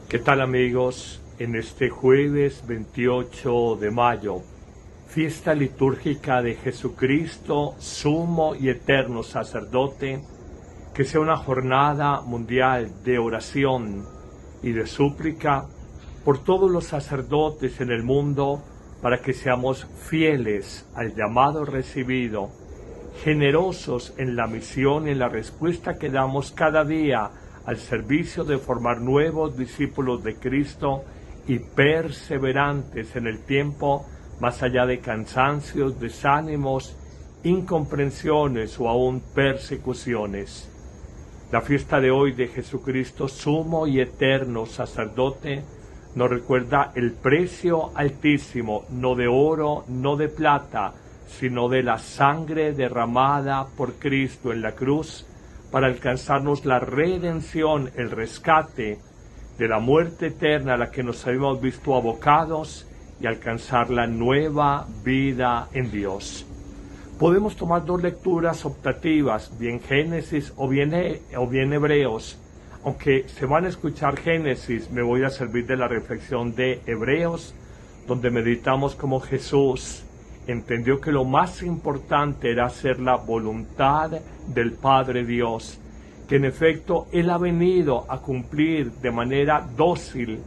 ¿Qué tal, amigos? En este jueves 28 de mayo, fiesta litúrgica de Jesucristo, sumo y eterno sacerdote, que sea una jornada mundial de oración y de súplica por todos los sacerdotes en el mundo, para que seamos fieles al llamado recibido, generosos en la misión y en la respuesta que damos cada día al servicio de formar nuevos discípulos de Cristo y perseverantes en el tiempo, más allá de cansancios, desánimos, incomprensiones o aún persecuciones. La fiesta de hoy de Jesucristo, sumo y eterno sacerdote, nos recuerda el precio altísimo, no de oro, no de plata, sino de la sangre derramada por Cristo en la cruz, para alcanzarnos la redención, el rescate de la muerte eterna a la que nos habíamos visto abocados y alcanzar la nueva vida en Dios. Podemos tomar dos lecturas optativas, bien Génesis o bien Hebreos. Aunque se van a escuchar Génesis, me voy a servir de la reflexión de Hebreos, donde meditamos cómo Jesús entendió que lo más importante era hacer la voluntad del Padre Dios, que en efecto Él ha venido a cumplir de manera dócil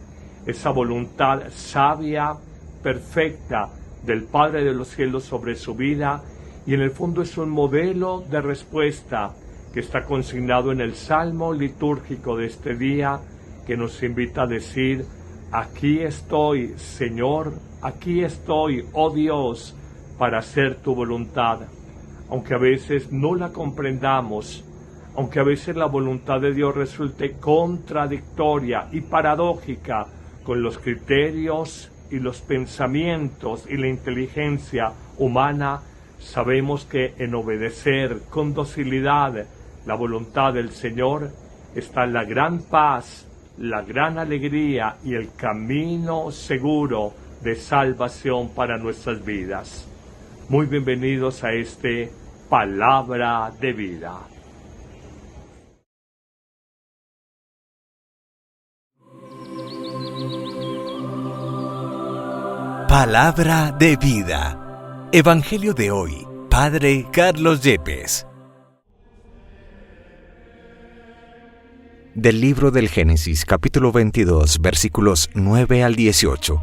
esa voluntad sabia, perfecta del Padre de los cielos sobre su vida, y en el fondo es un modelo de respuesta que está consignado en el Salmo litúrgico de este día, que nos invita a decir: aquí estoy, Señor, aquí estoy, oh Dios, para hacer tu voluntad. Aunque a veces no la comprendamos, aunque a veces la voluntad de Dios resulte contradictoria y paradójica con los criterios y los pensamientos y la inteligencia humana, sabemos que en obedecer con docilidad la voluntad del Señor está la gran paz, la gran alegría y el camino seguro de salvación para nuestras vidas. Muy bienvenidos a este Palabra de Vida. Palabra de Vida. Evangelio de hoy, Padre Carlos Yepes. Del libro del Génesis, capítulo 22, versículos 9 al 18.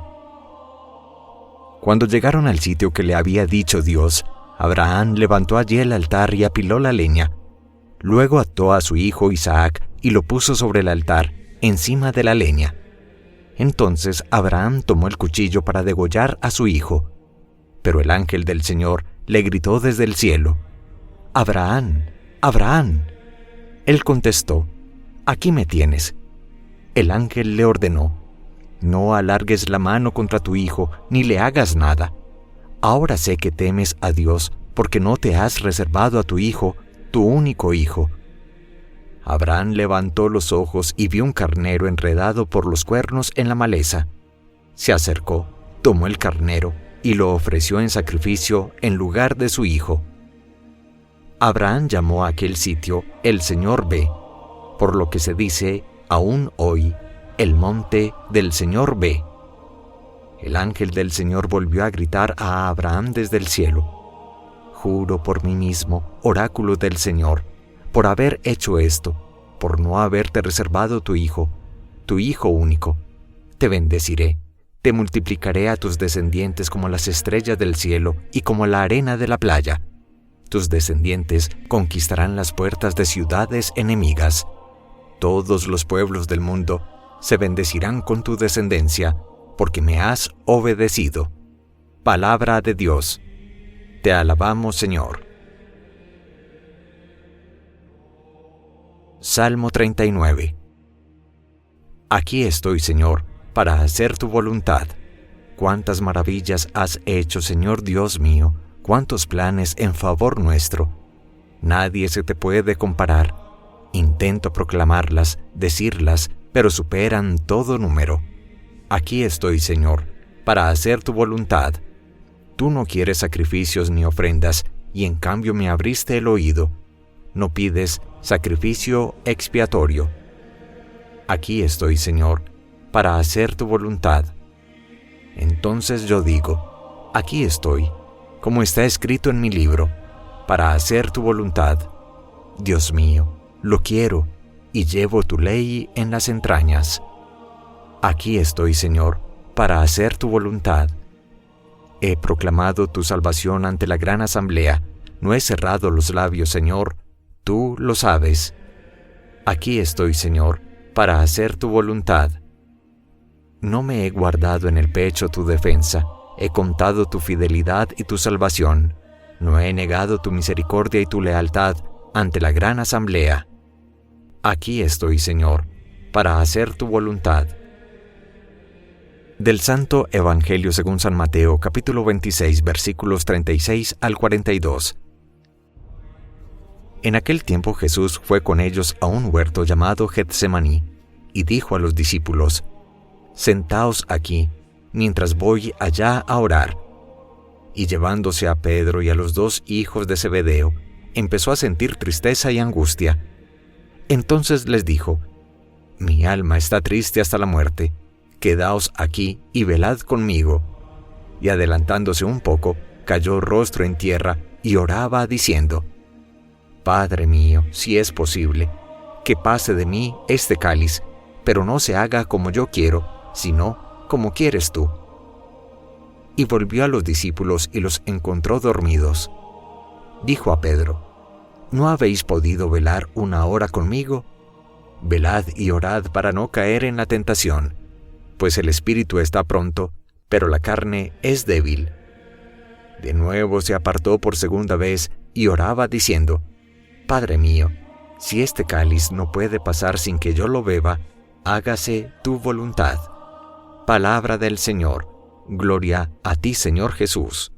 Cuando llegaron al sitio que le había dicho Dios, Abraham levantó allí el altar y apiló la leña. Luego ató a su hijo Isaac y lo puso sobre el altar, encima de la leña. Entonces Abraham tomó el cuchillo para degollar a su hijo. Pero el ángel del Señor le gritó desde el cielo: «Abraham, Abraham». Él contestó: «Aquí me tienes». El ángel le ordenó: «No alargues la mano contra tu hijo, ni le hagas nada. Ahora sé que temes a Dios, porque no te has reservado a tu hijo, tu único hijo». Abraham levantó los ojos y vio un carnero enredado por los cuernos en la maleza. Se acercó, tomó el carnero y lo ofreció en sacrificio en lugar de su hijo. Abraham llamó a aquel sitio El Señor ve, por lo que se dice aún hoy, el monte del Señor ve. El ángel del Señor volvió a gritar a Abraham desde el cielo: «Juro por mí mismo, oráculo del Señor, por haber hecho esto, por no haberte reservado tu hijo único. Te bendeciré, te multiplicaré a tus descendientes como las estrellas del cielo y como la arena de la playa. Tus descendientes conquistarán las puertas de ciudades enemigas. Todos los pueblos del mundo se bendecirán con tu descendencia, porque me has obedecido». Palabra de Dios. Te alabamos, Señor. Salmo 39. Aquí estoy, Señor, para hacer tu voluntad. Cuántas maravillas has hecho, Señor Dios mío, cuántos planes en favor nuestro. Nadie se te puede comparar. Intento proclamarlas, decirlas, pero superan todo número. Aquí estoy, Señor, para hacer tu voluntad. Tú no quieres sacrificios ni ofrendas, y en cambio me abriste el oído. No pides sacrificio expiatorio. Aquí estoy, Señor, para hacer tu voluntad. Entonces yo digo, aquí estoy, como está escrito en mi libro, para hacer tu voluntad. Dios mío, lo quiero, y llevo tu ley en las entrañas. Aquí estoy, Señor, para hacer tu voluntad. He proclamado tu salvación ante la gran asamblea. No he cerrado los labios, Señor, tú lo sabes. Aquí estoy, Señor, para hacer tu voluntad. No me he guardado en el pecho tu defensa, he contado tu fidelidad y tu salvación. No he negado tu misericordia y tu lealtad ante la gran asamblea. Aquí estoy, Señor, para hacer tu voluntad. Del Santo Evangelio según San Mateo, capítulo 26, versículos 36 al 42. En aquel tiempo Jesús fue con ellos a un huerto llamado Getsemaní, y dijo a los discípulos, «Sentaos aquí, mientras voy allá a orar». Y llevándose a Pedro y a los 2 hijos de Zebedeo, empezó a sentir tristeza y angustia. Entonces les dijo, «Mi alma está triste hasta la muerte. Quedaos aquí y velad conmigo». Y adelantándose un poco, cayó rostro en tierra y oraba diciendo, «Padre mío, si es posible, que pase de mí este cáliz, pero no se haga como yo quiero, sino como quieres tú». Y volvió a los discípulos y los encontró dormidos. Dijo a Pedro, ¿no habéis podido velar 1 hora conmigo? Velad y orad para no caer en la tentación, pues el espíritu está pronto, pero la carne es débil. De nuevo se apartó por segunda vez y oraba diciendo, Padre mío, si este cáliz no puede pasar sin que yo lo beba, hágase tu voluntad. Palabra del Señor. Gloria a ti, Señor Jesús.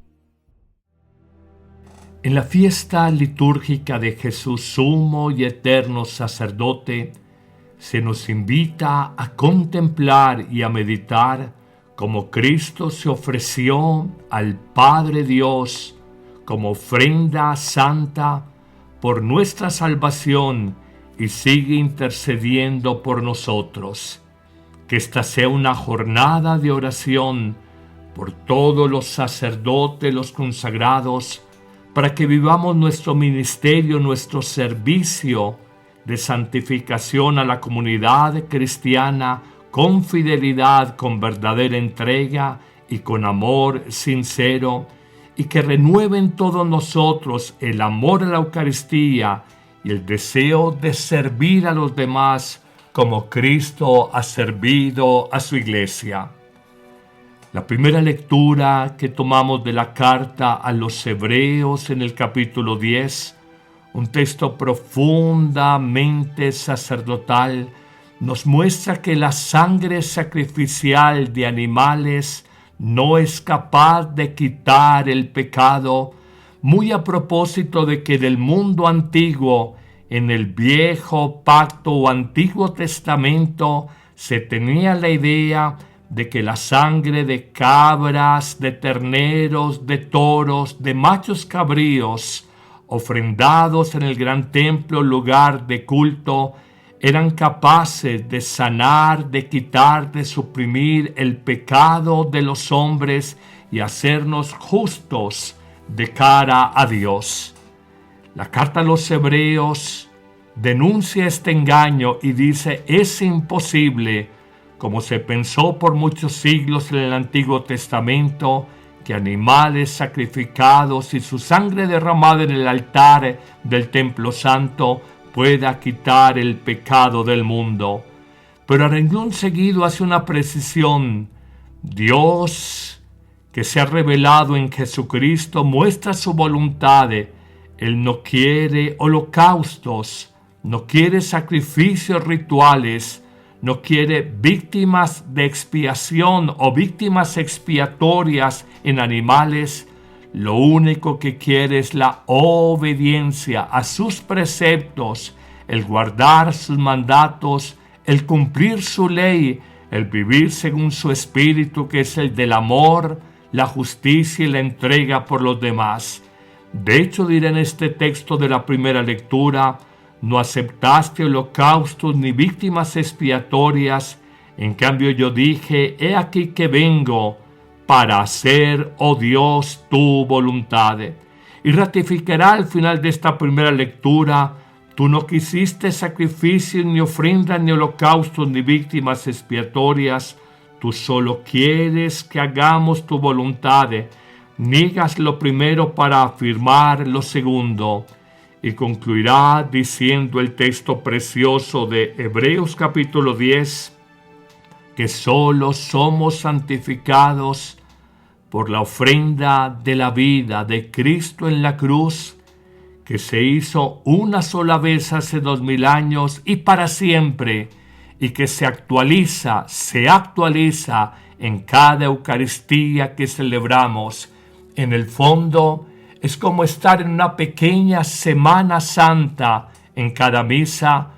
En la fiesta litúrgica de Jesús, sumo y eterno sacerdote, se nos invita a contemplar y a meditar cómo Cristo se ofreció al Padre Dios como ofrenda santa por nuestra salvación y sigue intercediendo por nosotros. Que esta sea una jornada de oración por todos los sacerdotes, los consagrados, para que vivamos nuestro ministerio, nuestro servicio de santificación a la comunidad cristiana con fidelidad, con verdadera entrega y con amor sincero, y que renueven todos nosotros el amor a la Eucaristía y el deseo de servir a los demás como Cristo ha servido a su Iglesia. La primera lectura que tomamos de la carta a los Hebreos en el capítulo 10, un texto profundamente sacerdotal, nos muestra que la sangre sacrificial de animales no es capaz de quitar el pecado, muy a propósito de que del mundo antiguo, en el viejo pacto o antiguo testamento, se tenía la idea de que la sangre de cabras, de terneros, de toros, de machos cabríos, ofrendados en el gran templo, lugar de culto, eran capaces de sanar, de quitar, de suprimir el pecado de los hombres y hacernos justos de cara a Dios. La carta a los Hebreos denuncia este engaño y dice, es imposible, como se pensó por muchos siglos en el Antiguo Testamento, que animales sacrificados y su sangre derramada en el altar del Templo Santo pueda quitar el pecado del mundo. Pero a renglón seguido hace una precisión. Dios, que se ha revelado en Jesucristo, muestra su voluntad. Él no quiere holocaustos, no quiere sacrificios rituales, no quiere víctimas de expiación o víctimas expiatorias en animales. Lo único que quiere es la obediencia a sus preceptos, el guardar sus mandatos, el cumplir su ley, el vivir según su espíritu, que es el del amor, la justicia y la entrega por los demás. De hecho, diré en este texto de la primera lectura, no aceptaste holocaustos ni víctimas expiatorias En cambio yo dije, he aquí que vengo para hacer, oh Dios, tu voluntad. Y ratificará al final de esta primera lectura, tú no quisiste sacrificios, ni ofrendas, ni holocaustos, ni víctimas expiatorias. Tú solo quieres que hagamos tu voluntad. Niegas lo primero para afirmar lo segundo. Y concluirá diciendo el texto precioso de Hebreos capítulo 10, que solo somos santificados por la ofrenda de la vida de Cristo en la cruz, que se hizo una sola vez hace 2000 años y para siempre, y que se actualiza en cada Eucaristía que celebramos. En el fondo, es como estar en una pequeña Semana Santa en cada misa,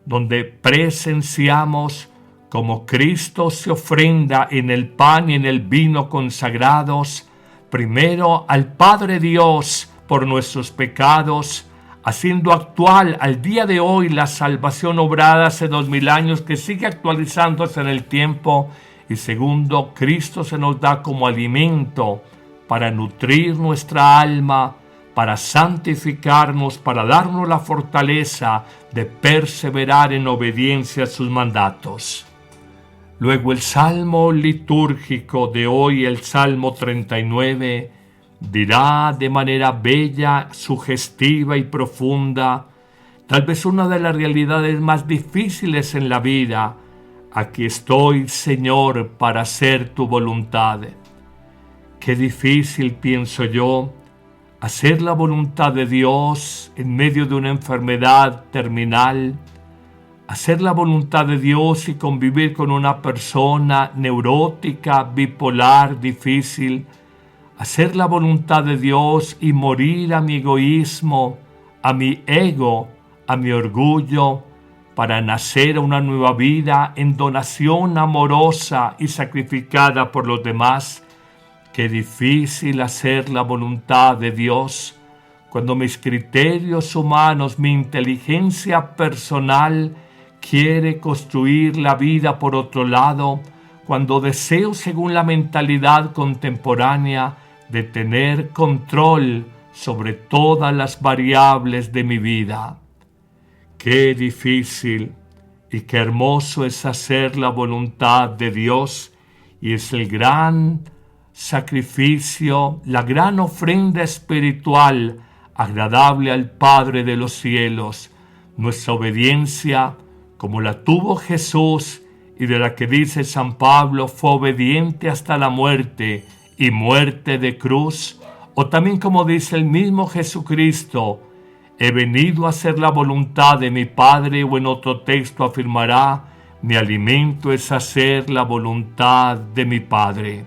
donde presenciamos como Cristo se ofrenda en el pan y en el vino consagrados, primero al Padre Dios por nuestros pecados, haciendo actual al día de hoy la salvación obrada hace 2000 años que sigue actualizándose en el tiempo, y segundo, Cristo se nos da como alimento para nutrir nuestra alma, para santificarnos, para darnos la fortaleza de perseverar en obediencia a sus mandatos. Luego el salmo litúrgico de hoy, el Salmo 39, dirá de manera bella, sugestiva y profunda, tal vez una de las realidades más difíciles en la vida: aquí estoy, Señor, para hacer tu voluntad. Qué difícil, pienso yo, hacer la voluntad de Dios en medio de una enfermedad terminal, hacer la voluntad de Dios y convivir con una persona neurótica, bipolar, difícil, hacer la voluntad de Dios y morir a mi egoísmo, a mi ego, a mi orgullo, para nacer a una nueva vida en donación amorosa y sacrificada por los demás. Qué difícil hacer la voluntad de Dios cuando mis criterios humanos, mi inteligencia personal quiere construir la vida por otro lado, cuando deseo, según la mentalidad contemporánea, de tener control sobre todas las variables de mi vida. Qué difícil y qué hermoso es hacer la voluntad de Dios, y es el gran sacrificio, la gran ofrenda espiritual agradable al Padre de los cielos, nuestra obediencia, como la tuvo Jesús y de la que dice San Pablo, fue obediente hasta la muerte y muerte de cruz, o también como dice el mismo Jesucristo, he venido a hacer la voluntad de mi Padre, o en otro texto afirmará, mi alimento es hacer la voluntad de mi Padre.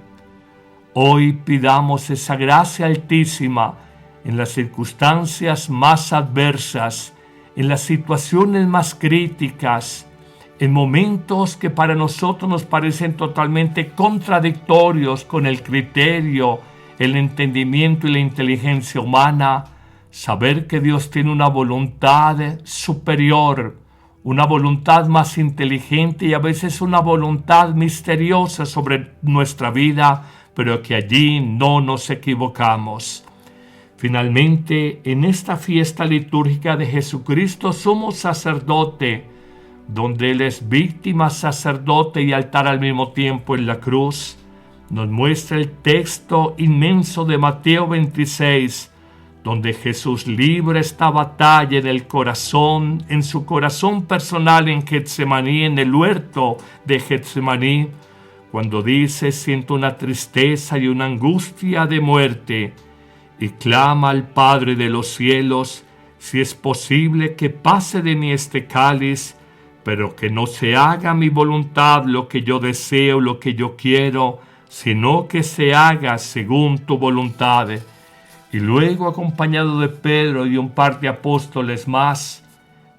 Hoy pidamos esa gracia altísima en las circunstancias más adversas, en las situaciones más críticas, en momentos que para nosotros nos parecen totalmente contradictorios con el criterio, el entendimiento y la inteligencia humana, saber que Dios tiene una voluntad superior, una voluntad más inteligente y a veces una voluntad misteriosa sobre nuestra vida, pero que allí no nos equivocamos. Finalmente, en esta fiesta litúrgica de Jesucristo somos sacerdote, donde Él es víctima, sacerdote y altar al mismo tiempo en la cruz. Nos muestra el texto inmenso de Mateo 26, donde Jesús libra esta batalla en el corazón, en su corazón personal en Getsemaní, en el huerto de Getsemaní, cuando dice, siento una tristeza y una angustia de muerte, y clama al Padre de los cielos, si es posible que pase de mí este cáliz, pero que no se haga mi voluntad, lo que yo deseo, lo que yo quiero, sino que se haga según tu voluntad. Y luego, acompañado de Pedro y un par de apóstoles más,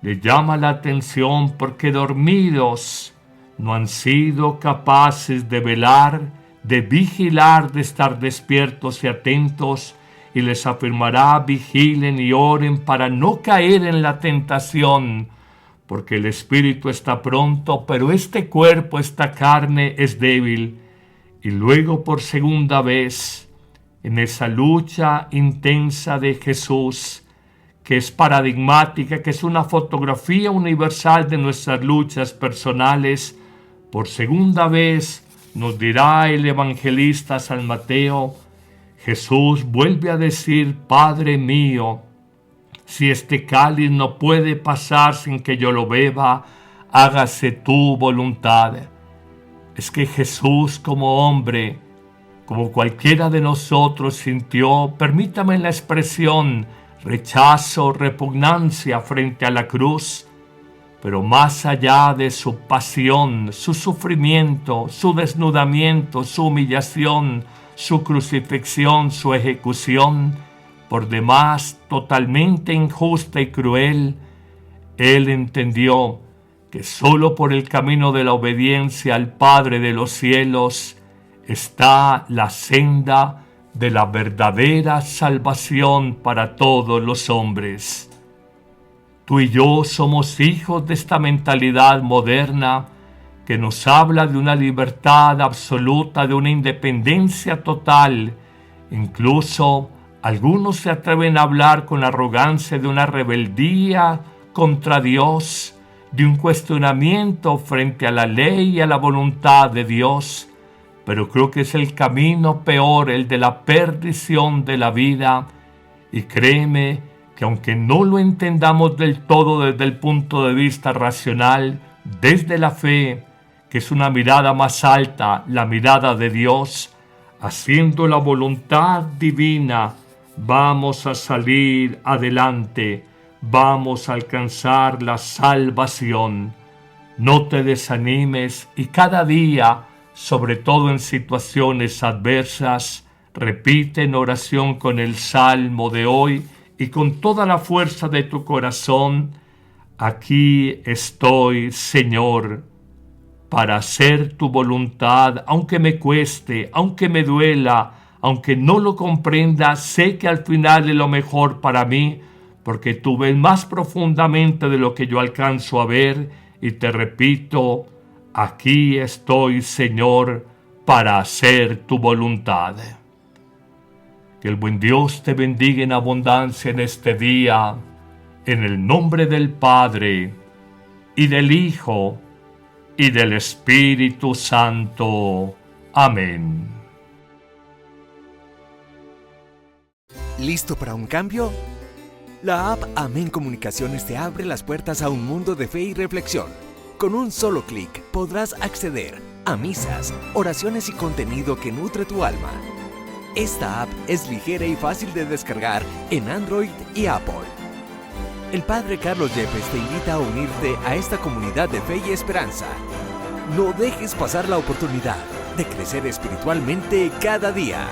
le llama la atención porque dormidos no han sido capaces de velar, de vigilar, de estar despiertos y atentos, y les afirmará, vigilen y oren para no caer en la tentación, porque el espíritu está pronto, pero este cuerpo, esta carne es débil. Y luego por segunda vez, en esa lucha intensa de Jesús, que es paradigmática, que es una fotografía universal de nuestras luchas personales, por segunda vez nos dirá el evangelista San Mateo, Jesús vuelve a decir: Padre mío, si este cáliz no puede pasar sin que yo lo beba, hágase tu voluntad. Es que Jesús como hombre, como cualquiera de nosotros, sintió, permítame la expresión, rechazo, repugnancia frente a la cruz, pero más allá de su pasión, su sufrimiento, su desnudamiento, su humillación, su crucifixión, su ejecución, por demás totalmente injusta y cruel, él entendió que solo por el camino de la obediencia al Padre de los cielos está la senda de la verdadera salvación para todos los hombres. Tú y yo somos hijos de esta mentalidad moderna que nos habla de una libertad absoluta, de una independencia total. Incluso algunos se atreven a hablar con arrogancia de una rebeldía contra Dios, de un cuestionamiento frente a la ley y a la voluntad de Dios. Pero creo que es el camino peor, el de la perdición de la vida. Y créeme que aunque no lo entendamos del todo desde el punto de vista racional, desde la fe, que es una mirada más alta, la mirada de Dios, haciendo la voluntad divina, vamos a salir adelante, vamos a alcanzar la salvación. No te desanimes y cada día, sobre todo en situaciones adversas, repite en oración con el salmo de hoy y con toda la fuerza de tu corazón: aquí estoy, Señor, para hacer tu voluntad, aunque me cueste, aunque me duela, aunque no lo comprenda, sé que al final es lo mejor para mí, porque tú ves más profundamente de lo que yo alcanzo a ver, y te repito, aquí estoy, Señor, para hacer tu voluntad. Que el buen Dios te bendiga en abundancia en este día, en el nombre del Padre, y del Hijo, y del Espíritu Santo. Amén. ¿Listo para un cambio? La app Amén Comunicaciones te abre las puertas a un mundo de fe y reflexión. Con un solo clic podrás acceder a misas, oraciones y contenido que nutre tu alma. Esta app es ligera y fácil de descargar en Android y Apple. El Padre Carlos Yepes te invita a unirte a esta comunidad de fe y esperanza. No dejes pasar la oportunidad de crecer espiritualmente cada día.